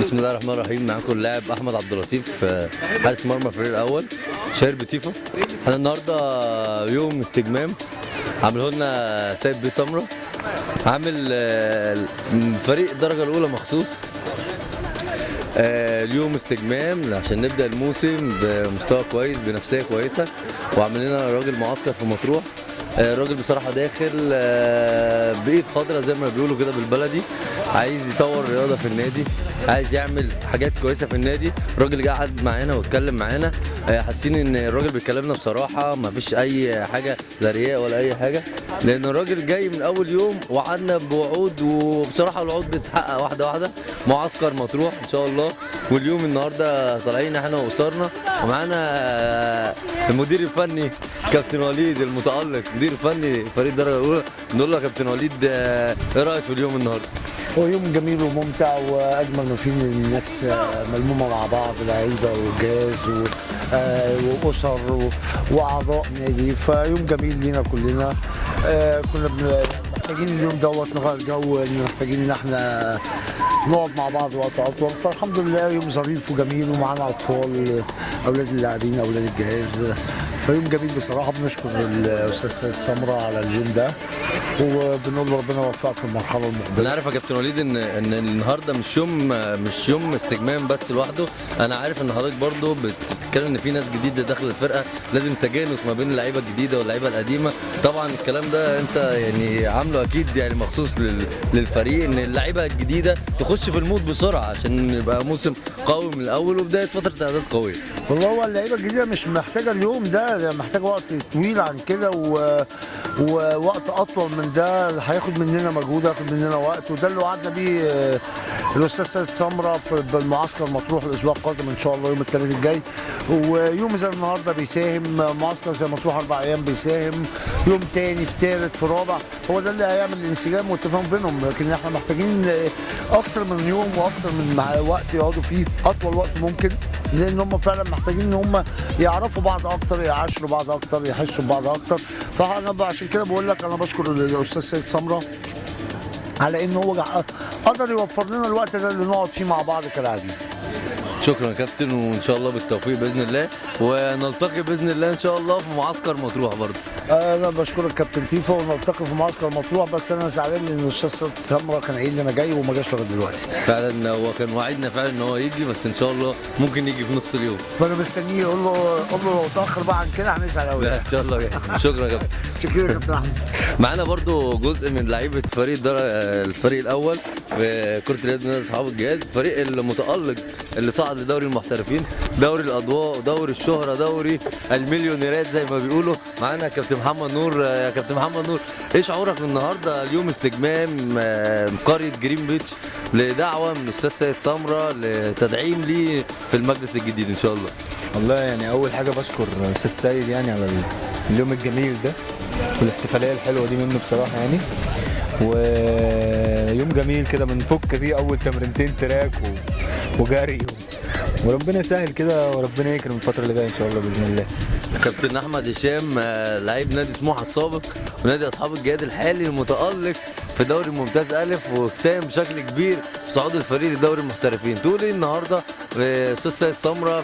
بسم الله الرحمن الرحيم. معاكم اللاعب احمد عبد اللطيف، حارس مرمى الفريق الاول شهير بتيفا. احنا النهارده يوم استجمام عامله لنا سيد بيه سمره، عامل فريق الدرجه الاولى مخصوص اليوم استجمام عشان نبدا الموسم بمستوى كويس بنفسيه كويسه، وعامل لنا راجل معسكر في مطروح. الراجل بصراحه داخل بايد خضراء زي ما بيقولوا كده بالبلدي، عايز يطور الرياضه في النادي، عايز يعمل حاجات كويسه في النادي. الراجل قعد معانا واتكلم معانا، حاسين ان الراجل بيكلمنا بصراحه، ما فيش اي حاجه لا رياء ولا اي حاجه، لان الراجل جاي من اول يوم وعدنا بوعود، وبصراحه الوعود بتتحقق واحده واحده. معسكر مطروح ان شاء الله، واليوم النهارده طالعين احنا واسرنا، ومعانا المدير الفني كابتن وليد المتالق، مدير فني فريق الدرجه الاولى. نقول له يا كابتن وليد، ايه رايك في اليوم النهارده؟ هو يوم جميل وممتع، واجمل ما فيه الناس ملمومه مع بعض، لعيبه وجهاز واسر واعضاء نادي، فيوم جميل لينا كلنا. كنا محتاجين اليوم دوت نغير جو، محتاجين ان احنا نقعد مع بعض وقت اطول، فالحمد لله يوم ظريف وجميل، ومعانا اطفال اولاد اللاعبين اولاد الجهاز، فيوم جميل بصراحه. بنشكر الاستاذ سيد سمره على اليوم ده، وبنقول له ربنا يوفقك في المرحله المقبله. انا عارف يا كابتن وليد ان النهارده مش يوم استجمام بس لوحده. انا عارف ان حضرتك برضو بتتكلم ان في ناس جديده داخل الفرقه، لازم تجانس ما بين اللعيبه الجديده واللعيبه القديمه. طبعا الكلام ده انت يعني عامله اكيد يعني مخصوص للفريق، ان اللعيبه الجديده تخش في المود بسرعه عشان يبقى موسم قوي من الاول وبدايه فتره اعداد قويه. والله هو اللعيبه الجديده مش محتاجه اليوم ده، محتاجه وقت طويل عن كده، ووقت اطول من ده هياخد مننا مجهود، هياخد مننا وقت، وده اللي وعدنا بيه الاستاذ سيد سمره في المعسكر مطروح الاسبوع القادم ان شاء الله يوم الثلاث الجاي. ويوم زي النهارده بيساهم، معسكر زي مطروح 4 ايام بيساهم، يوم تاني في ثالث في رابع، هو ده اللي هيعمل الانسجام والتفاهم بينهم. لكن احنا محتاجين اكتر من يوم واكتر من وقت يقعدوا فيه، اطول وقت ممكن، لان هم فعلا محتاجين ان هم يعرفوا بعض اكتر، يعاشروا بعض اكتر، يحسوا ببعض اكتر. فانا عشان كده بقول لك انا بشكر الاستاذ سيد سمره على ان هو قدر يوفر لنا الوقت ده اللي نقعد فيه مع بعض كلاعبين. شكرا يا كابتن، وان شاء الله بالتوفيق باذن الله، ونلتقي باذن الله ان شاء الله في معسكر مطروح برضه. انا بشكرك كابتن تيفا، ونلتقي في معسكر مطروح، بس انا زعلان لان الاستاذ سيد سمره كان قايل لي انا جاي وما جاش لغايه دلوقتي. فعلا هو كان وعدنا فعلا ان هو يجي، بس ان شاء الله ممكن يجي في نص اليوم، فانا مستنيه. قول له لو اتاخر بقى عن كده هنزعل قوي. لا ان شاء الله جاي. شكرا يا كابتن. شكرا يا كابتن احمد. معانا برضو جزء من لعيبه الفريق الاول في كره اليد نادي اصحاب الجهاد، الفريق المتالق اللي صعد لدوري المحترفين، دوري الاضواء، دوري الشهره، دوري المليونيرات زي ما بيقولوا. معانا كابتن محمد نور. يا كابتن محمد نور، ايه شعورك النهارده اليوم استجمام قريه جرين بيتش لدعوه من الاستاذ سيد سمره لتدعيم ليه في المجلس الجديد ان شاء الله؟ والله يعني اول حاجه بشكر استاذ سيد يعني على اليوم الجميل ده والاحتفاليه الحلوه دي منه بصراحه يعني، ويوم جميل كده بنفك فيه اول تمرينتين تراك وجري وربنا يسهل كده وربنا يكرم الفتره اللي جايه ان شاء الله باذن الله. كابتن احمد هشام، لعيب نادي سموحه السابق ونادي اصحاب الجهاد الحالي، المتالق في دوري الممتاز الف، وساهم بشكل كبير في صعود الفريق لدوري المحترفين. تقول ايه النهارده استاذ سيد سمره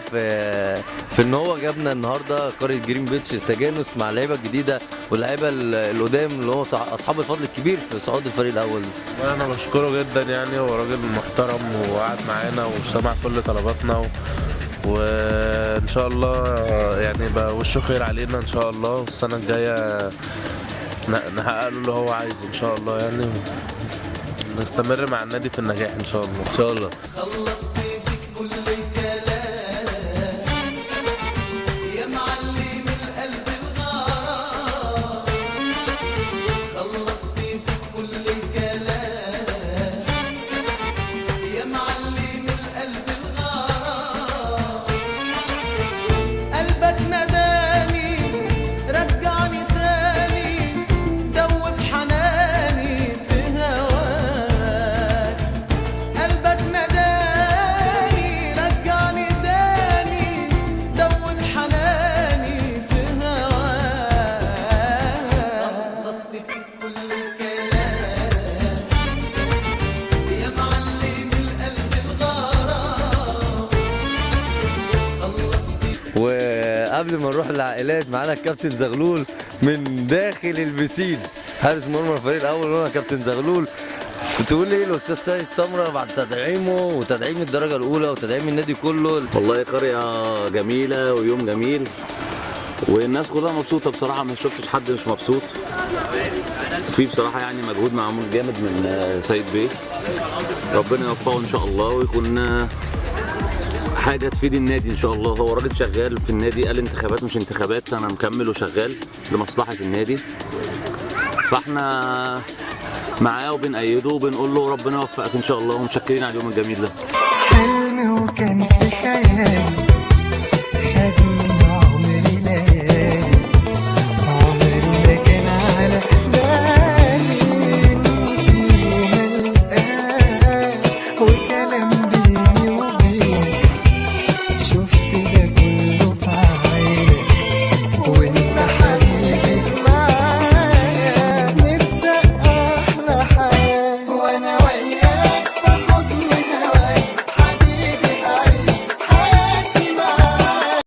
في ان هو جابنا النهارده قريه جرين بيتش التجانس مع اللعيبه الجديده واللعيبه القدام اللي هو اصحاب الفضل الكبير في صعود الفريق الاول؟ انا بشكره جدا يعني، هو راجل محترم وقعد معانا وسمع كل طلباتنا، وان شاء الله يعني بقى وشه خير علينا ان شاء الله، والسنه الجايه نحقق له اللي هو عايزه ان شاء الله يعني، نستمر مع النادي في النجاح ان شاء الله. ان شاء الله. خلصت فيك كل الكلام يا معلم القلب الغار، خلصت فيك كل الكلام يا معلم القلب الغار، قلبك نداني رجعني تاني، دوب حناني في هواك، قلبك نداني قبل ما نروح للعائلات معانا الكابتن زغلول من داخل البسين، حارس مرمى الفريق الاول هو كابتن زغلول. كنت تقول ايه الاستاذ سيد سمره بعد تدعيمه وتدعيم الدرجه الاولى وتدعيم النادي كله؟ والله قرية جميلة ويوم جميل والناس كلها مبسوطة بصراحة، ما شفتش حد مش مبسوط. في بصراحة يعني مجهود معمول جامد من سيد بيه، ربنا يوفقه إن شاء الله ويكون حاجة تفيد النادي إن شاء الله. هو راجل شغال في النادي، قال انتخابات مش انتخابات، أنا مكمل وشغال لمصلحة النادي، فاحنا معاه وبنأيده وبنقول له ربنا يوفقك إن شاء الله، ومتشكرين على اليوم الجميل ده. حلمي وكان في خيالي